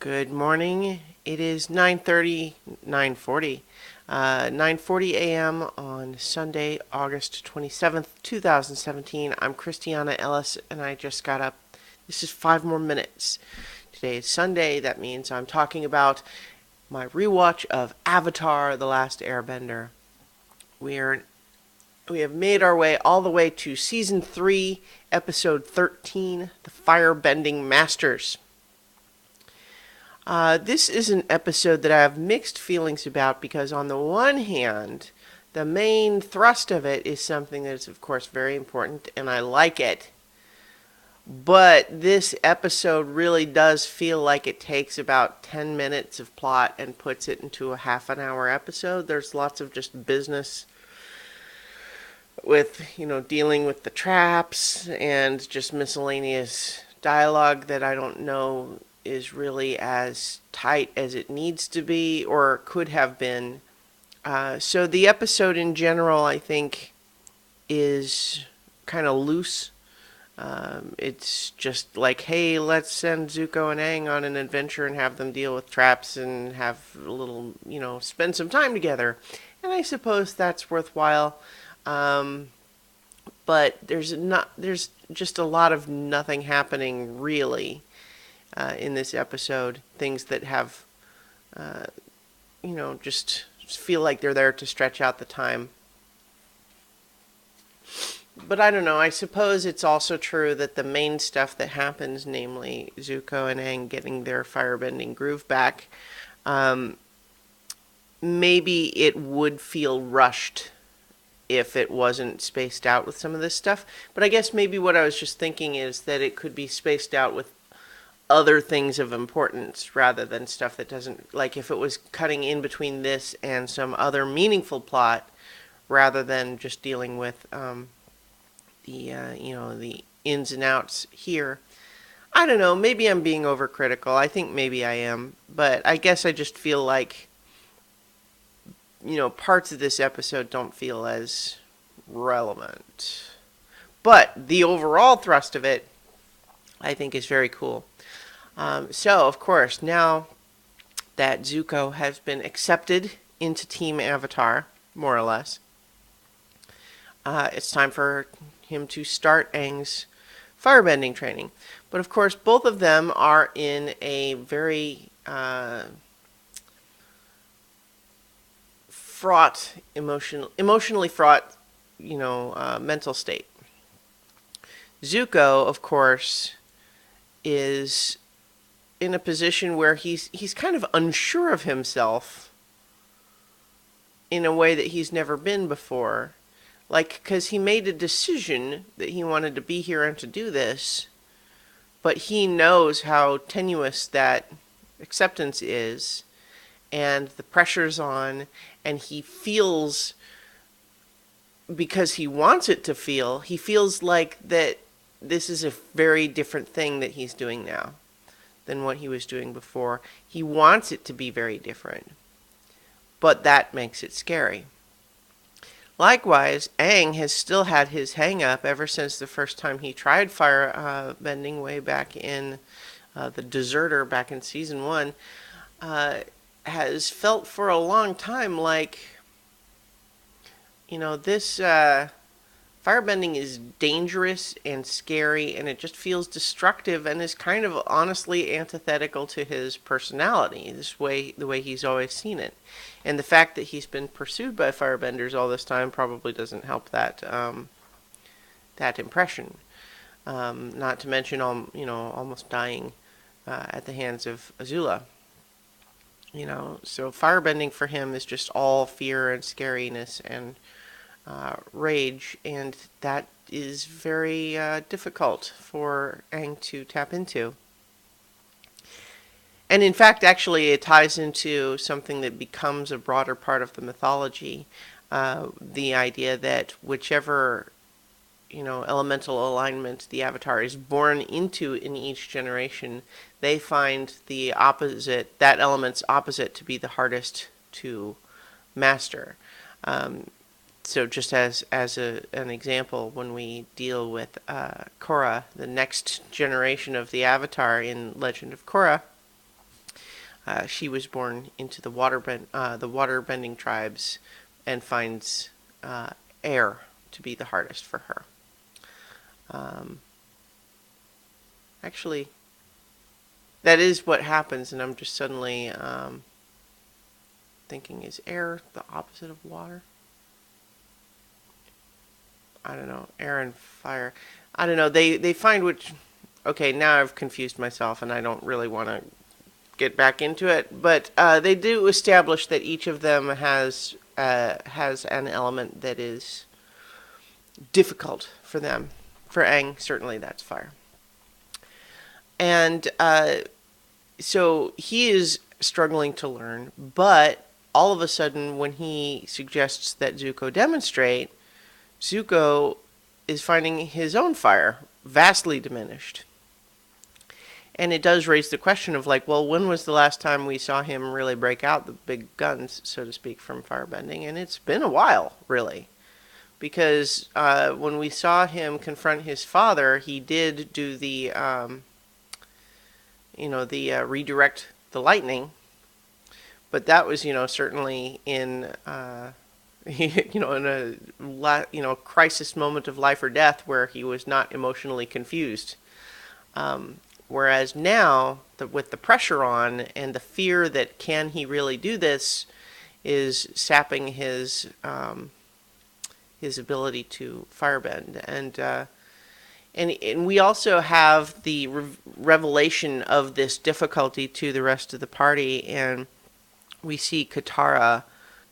Good morning. It is 9:30, 9:40 a.m. on Sunday, August 27th, 2017. I'm Christiana Ellis, and I just got up. This is 5 more minutes. Today is Sunday. That means I'm talking about my rewatch of Avatar: The Last Airbender. We have made our way all the way to Season 3, Episode 13, The Firebending Masters. This is an episode that I have mixed feelings about because, on the one hand, the main thrust of it is something that is, of course, very important, and I like it. But this episode really does feel like it takes about 10 minutes of plot and puts it into a half an hour episode. There's lots of just business with, dealing with the traps and just miscellaneous dialogue that I don't know is really as tight as it needs to be or could have been. So the episode in general, I think, is kind of loose. It's just like, hey, let's send Zuko and Aang on an adventure and have them deal with traps and have a little, spend some time together. And I suppose that's worthwhile. But there's just a lot of nothing happening really in this episode. Things that have, just feel like they're there to stretch out the time. But I don't know, I suppose it's also true that the main stuff that happens, namely Zuko and Aang getting their firebending groove back, maybe it would feel rushed if it wasn't spaced out with some of this stuff. But I guess maybe what I was just thinking is that it could be spaced out with other things of importance rather than stuff that doesn't, like if it was cutting in between this and some other meaningful plot rather than just dealing with the ins and outs here. I don't know, maybe I'm being overcritical. I think maybe I am, but I guess I just feel like parts of this episode don't feel as relevant. But the overall thrust of it, I think, is very cool. So, of course, now that Zuko has been accepted into Team Avatar, more or less, it's time for him to start Aang's firebending training. But, of course, both of them are in a very emotionally fraught, mental state. Zuko, of course, is in a position where he's kind of unsure of himself in a way that he's never been before. Like, because he made a decision that he wanted to be here and to do this, but he knows how tenuous that acceptance is, and the pressure's on, and he feels, because he wants it to feel, he feels like that this is a very different thing that he's doing now than what he was doing before. He wants it to be very different, but that makes it scary. Likewise, Aang has still had his hang-up ever since the first time he tried fire bending way back in the Deserter back in Season 1. Has felt for a long time like, this firebending is dangerous and scary, and it just feels destructive and is kind of honestly antithetical to his personality, the way he's always seen it. And the fact that he's been pursued by firebenders all this time probably doesn't help that impression. Not to mention, almost dying at the hands of Azula. So firebending for him is just all fear and scariness and rage, and that is very difficult for Aang to tap into. And in fact, actually, it ties into something that becomes a broader part of the mythology, the idea that whichever elemental alignment the Avatar is born into in each generation, they find that element's opposite to be the hardest to master. So just as an example, when we deal with Korra, the next generation of the Avatar in Legend of Korra, she was born into the water-bending tribes, and finds air to be the hardest for her. Actually, that is what happens, and I'm just suddenly thinking, is air the opposite of water? I don't know. Air and fire. I don't know. They find which... Okay, now I've confused myself, and I don't really want to get back into it. But they do establish that each of them has an element that is difficult for them. For Aang, certainly that's fire. And so he is struggling to learn, but all of a sudden, when he suggests that Zuko demonstrate, Zuko is finding his own fire vastly diminished. And it does raise the question of, like, well, when was the last time we saw him really break out the big guns, so to speak, from firebending? And it's been a while, really. Because when we saw him confront his father, he did do the, redirect the lightning. But that was, certainly in, in a crisis moment of life or death where he was not emotionally confused. Whereas now, with the pressure on and the fear that can he really do this, is sapping his ability to firebend. And we also have the revelation of this difficulty to the rest of the party, and we see Katara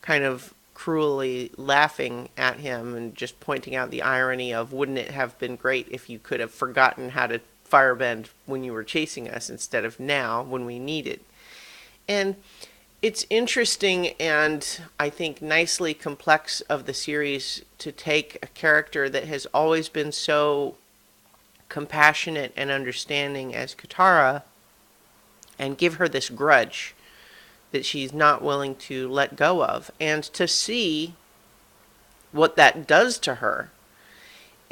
kind of cruelly laughing at him and just pointing out the irony of, wouldn't it have been great if you could have forgotten how to firebend when you were chasing us instead of now when we need it. And it's interesting and I think nicely complex of the series to take a character that has always been so compassionate and understanding as Katara and give her this grudge that she's not willing to let go of, and to see what that does to her.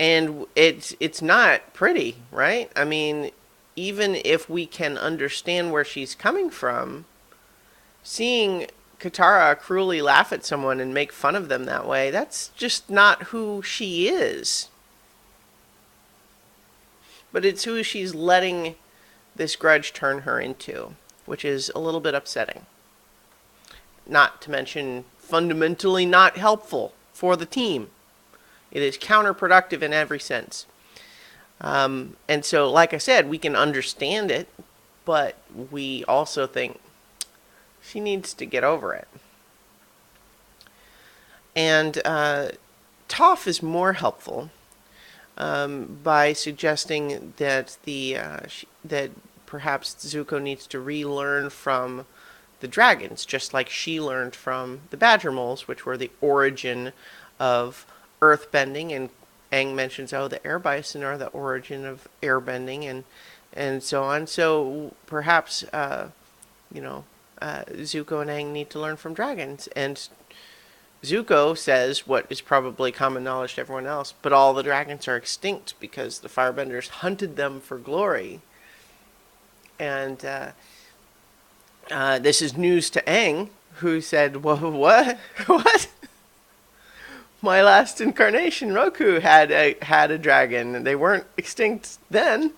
And it's not pretty, right? I mean, even if we can understand where she's coming from, seeing Katara cruelly laugh at someone and make fun of them that way, that's just not who she is. But it's who she's letting this grudge turn her into, which is a little bit upsetting. Not to mention fundamentally not helpful for the team. It is counterproductive in every sense. And so, like I said, we can understand it, but we also think she needs to get over it. And Toph is more helpful by suggesting that that perhaps Zuko needs to relearn from the dragons, just like she learned from the Badger Moles, which were the origin of earthbending. And Aang mentions, the air bison are the origin of airbending, and so on. So perhaps, Zuko and Aang need to learn from dragons. And Zuko says what is probably common knowledge to everyone else, but all the dragons are extinct because the firebenders hunted them for glory. And this is news to Aang, who said, "Whoa, what? What? My last incarnation, Roku, had a dragon, and they weren't extinct then."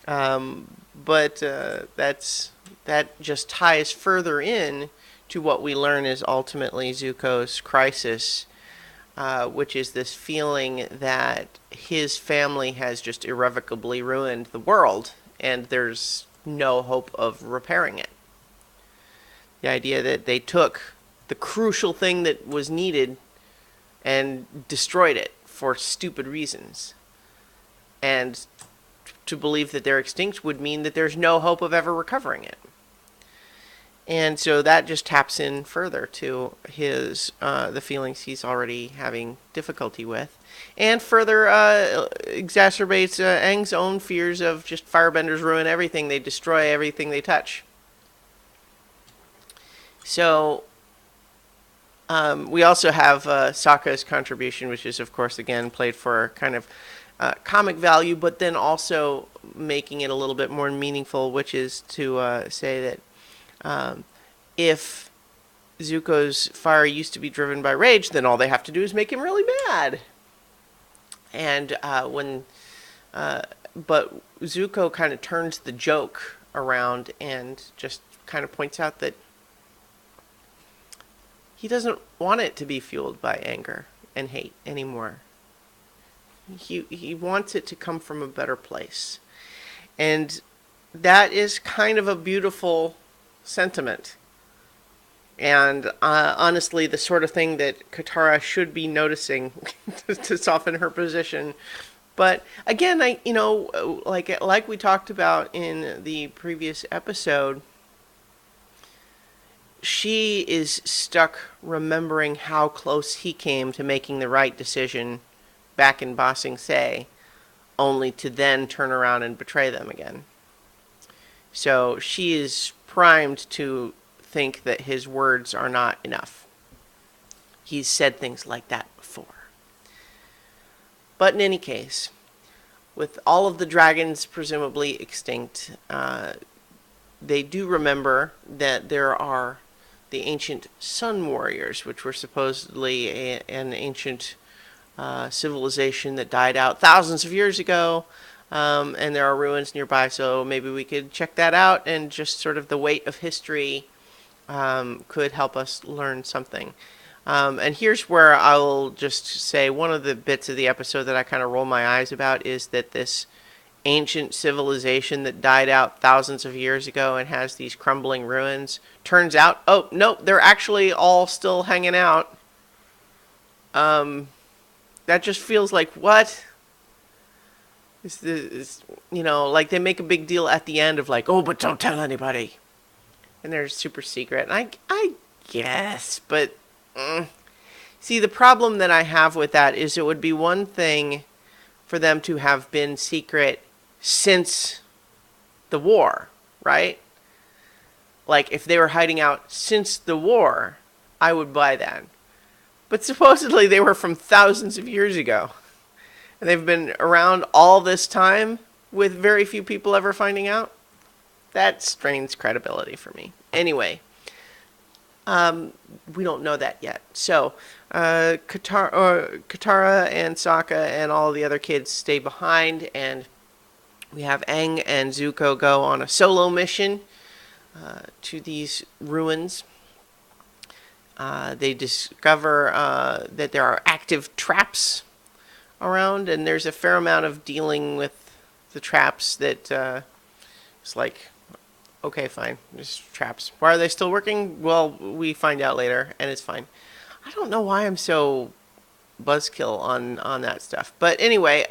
But that just ties further in to what we learn is ultimately Zuko's crisis, which is this feeling that his family has just irrevocably ruined the world, and there's no hope of repairing it. The idea that they took the crucial thing that was needed and destroyed it for stupid reasons. And to believe that they're extinct would mean that there's no hope of ever recovering it. And so that just taps in further to his the feelings he's already having difficulty with, and further exacerbates Aang's own fears of just firebenders ruin everything, they destroy everything they touch. So we also have Sockos Contribution, which is, of course, again, played for kind of comic value, but then also making it a little bit more meaningful, which is to say that If Zuko's fire used to be driven by rage, then all they have to do is make him really mad. And but Zuko kind of turns the joke around and just kind of points out that he doesn't want it to be fueled by anger and hate anymore. He wants it to come from a better place. And that is kind of a beautiful sentiment. And honestly, the sort of thing that Katara should be noticing to soften her position. But again, like we talked about in the previous episode, she is stuck remembering how close he came to making the right decision back in Ba Sing Se, only to then turn around and betray them again. So she is primed to think that his words are not enough. He's said things like that before. But in any case, with all of the dragons presumably extinct, they do remember that there are the ancient Sun Warriors, which were supposedly an ancient civilization that died out thousands of years ago, and there are ruins nearby, so maybe we could check that out, and just sort of the weight of history could help us learn something. And here's where I'll just say one of the bits of the episode that I kind of roll my eyes about is that this ancient civilization that died out thousands of years ago and has these crumbling ruins, turns out, oh, no, they're actually all still hanging out. That just feels like, what? Like they make a big deal at the end of like, oh, but don't tell anybody. And they're super secret. And I guess, but see, the problem that I have with that is it would be one thing for them to have been secret since the war, right? Like if they were hiding out since the war, I would buy that. But supposedly they were from thousands of years ago. And they've been around all this time with very few people ever finding out. That strains credibility for me. Anyway, we don't know that yet. So, Katara and Sokka and all the other kids stay behind, and we have Aang and Zuko go on a solo mission to these ruins. They discover that there are active traps around, and there's a fair amount of dealing with the traps that it's like, okay, fine, just traps. Why are they still working? Well, we find out later, and it's fine. I don't know why I'm so buzzkill on that stuff. But anyway,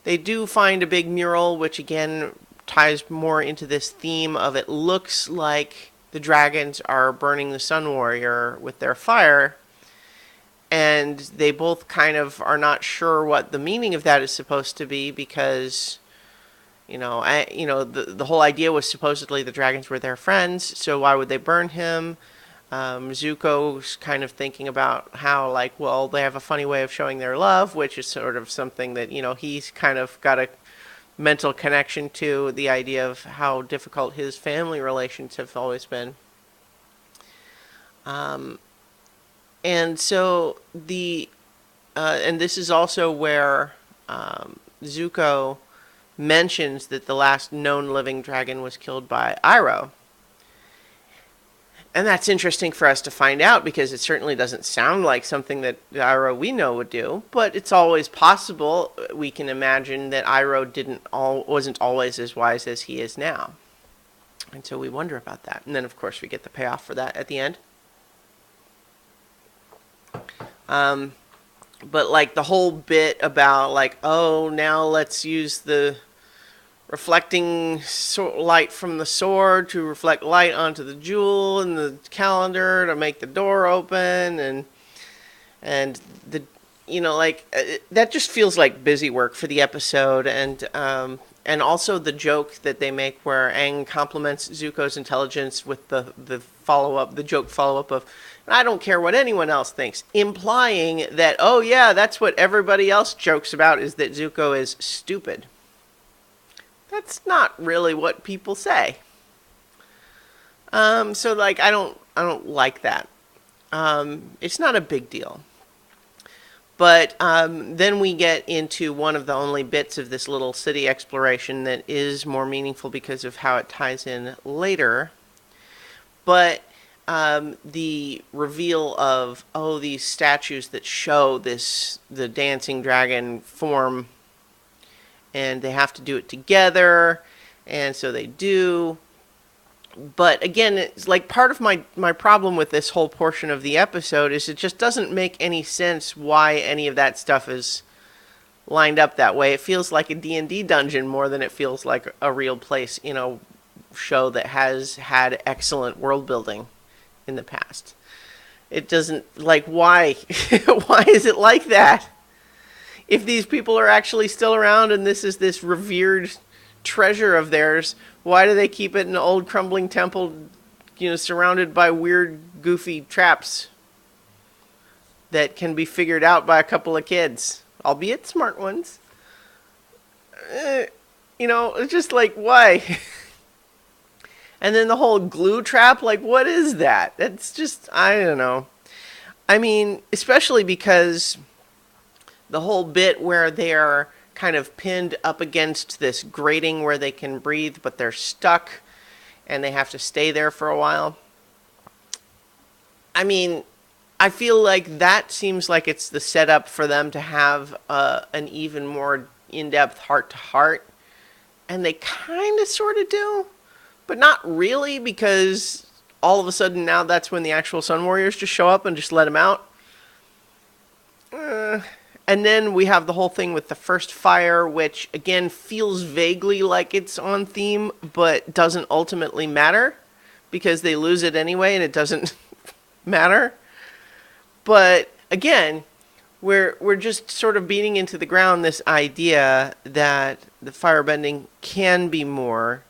they do find a big mural, which again ties more into this theme of it looks like the dragons are burning the Sun Warrior with their fire. And they both kind of are not sure what the meaning of that is supposed to be because, the whole idea was supposedly the dragons were their friends, so why would they burn him? Zuko's kind of thinking about how, they have a funny way of showing their love, which is sort of something that, he's kind of got a mental connection to the idea of how difficult his family relations have always been. And so and this is also where Zuko mentions that the last known living dragon was killed by Iroh. And that's interesting for us to find out because it certainly doesn't sound like something that Iroh we know would do, but it's always possible. We can imagine that Iroh wasn't always as wise as he is now. And so we wonder about that. And then, of course, we get the payoff for that at the end. But the whole bit about now let's use the reflecting light from the sword to reflect light onto the jewel and the calendar to make the door open and the that just feels like busy work for the episode. And also the joke that they make where Aang compliments Zuko's intelligence with the joke follow-up of, I don't care what anyone else thinks, implying that, oh yeah, that's what everybody else jokes about, is that Zuko is stupid. That's not really what people say. So like I don't like that. It's not a big deal. But then we get into one of the only bits of this little city exploration that is more meaningful because of how it ties in later. But the reveal of, oh, these statues that show the dancing dragon form, and they have to do it together, and so they do. But again, it's like part of my problem with this whole portion of the episode is it just doesn't make any sense why any of that stuff is lined up that way. It feels like a D&D dungeon more than it feels like a real place in a show that has had excellent world building in the past. It doesn't, like, why? Why is it like that? If these people are actually still around and this is this revered treasure of theirs, why do they keep it in an old crumbling temple, surrounded by weird, goofy traps that can be figured out by a couple of kids, albeit smart ones? It's just like, why? And then the whole glue trap, like, what is that? It's just, I don't know. I mean, especially because the whole bit where they are kind of pinned up against this grating where they can breathe, but they're stuck and they have to stay there for a while. I mean, I feel like that seems like it's the setup for them to have an even more in-depth heart-to-heart. And they kind of sort of do, but not really, because all of a sudden now that's when the actual Sun Warriors just show up and just let them out. And then we have the whole thing with the first fire, which, again, feels vaguely like it's on theme, but doesn't ultimately matter, because they lose it anyway, and it doesn't matter. But, again, we're just sort of beating into the ground this idea that the firebending can be more.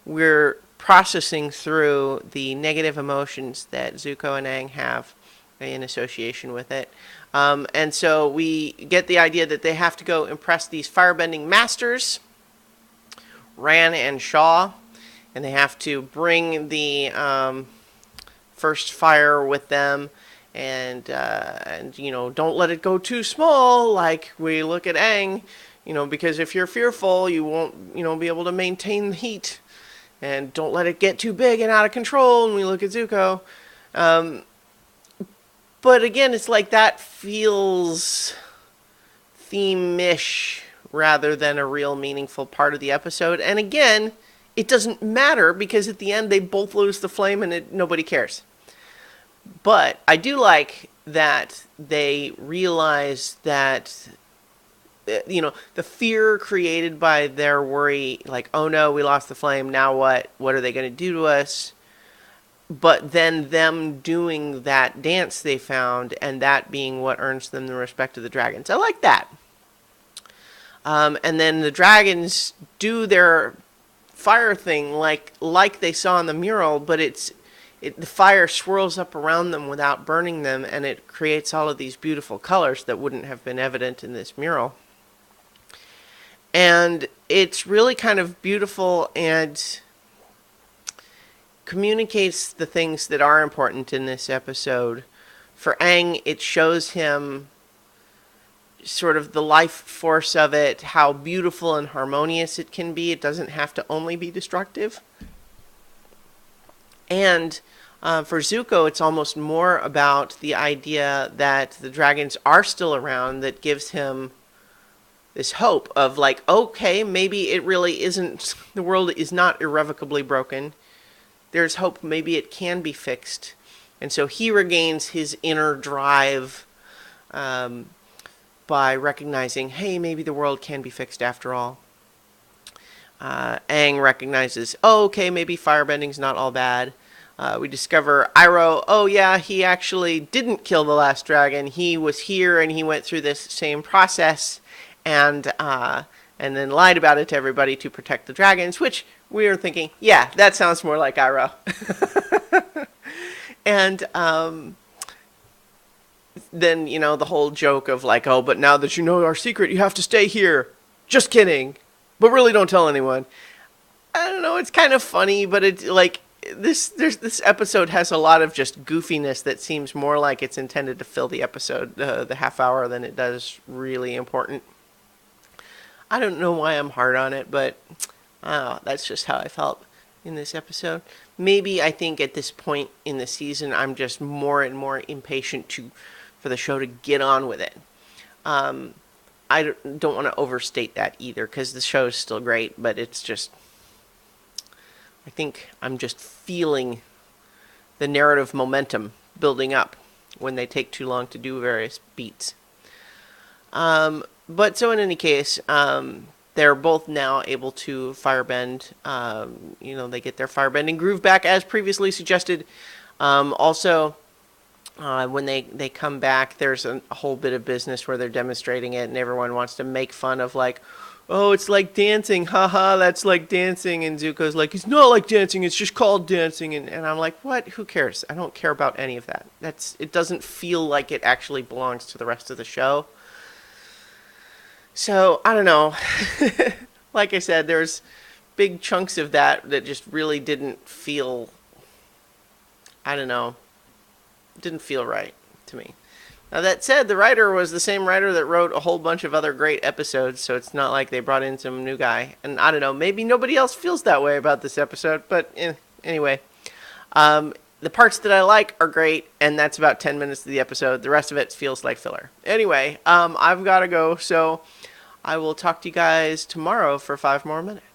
We're processing through the negative emotions that Zuko and Aang have in association with it. And so we get the idea that they have to go impress these Firebending Masters, Ran and Shaw, and they have to bring the first fire with them, and don't let it go too small, like we look at Aang, because if you're fearful, you won't, be able to maintain the heat, and don't let it get too big and out of control, and we look at Zuko. But again, it's like that feels theme-ish rather than a real meaningful part of the episode. And again, it doesn't matter because at the end they both lose the flame and nobody cares. But I do like that they realize that, the fear created by their worry, like, oh no, we lost the flame, now what? What are they going to do to us? But then them doing that dance they found, and that being what earns them the respect of the dragons. I like that. And then the dragons do their fire thing like they saw in the mural, but the fire swirls up around them without burning them, and it creates all of these beautiful colors that wouldn't have been evident in this mural. And it's really kind of beautiful and communicates the things that are important in this episode. For Aang, it shows him sort of the life force of it, how beautiful and harmonious it can be. It doesn't have to only be destructive. And for Zuko, it's almost more about the idea that the dragons are still around that gives him this hope of like, okay, maybe it really isn't, the world is not irrevocably broken. There's hope, maybe it can be fixed. And so he regains his inner drive by recognizing, hey, maybe the world can be fixed after all. Aang recognizes, oh, okay, maybe firebending's not all bad. We discover Iroh, oh yeah, he actually didn't kill the last dragon. He was here and he went through this same process and then lied about it to everybody to protect the dragons, which we were thinking, yeah, that sounds more like Iroh. And then, the whole joke of like, oh, but now that you know our secret, you have to stay here. Just kidding. But really don't tell anyone. I don't know, it's kind of funny, but it's like, this episode has a lot of just goofiness that seems more like it's intended to fill the episode, the half hour, than it does really important. I don't know why I'm hard on it, but that's just how I felt in this episode. Maybe I think at this point in the season, I'm just more and more impatient for the show to get on with it. I don't want to overstate that either, because the show is still great, but it's just, I think I'm just feeling the narrative momentum building up when they take too long to do various beats. But so in any case, they're both now able to firebend. They get their firebending groove back as previously suggested. Also, when they come back, there's a whole bit of business where they're demonstrating it, and everyone wants to make fun of, like, oh, it's like dancing, haha, that's like dancing. And Zuko's like, it's not like dancing, it's just called dancing. And I'm like, what? Who cares? I don't care about any of that. It doesn't feel like it actually belongs to the rest of the show. So, I don't know. Like I said, there's big chunks of that just really didn't feel, I don't know, didn't feel right to me. Now, that said, the writer was the same writer that wrote a whole bunch of other great episodes, so it's not like they brought in some new guy. And I don't know, maybe nobody else feels that way about this episode, but anyway. The parts that I like are great, and that's about 10 minutes of the episode. The rest of it feels like filler. Anyway, I've got to go, so I will talk to you guys tomorrow for 5 more minutes.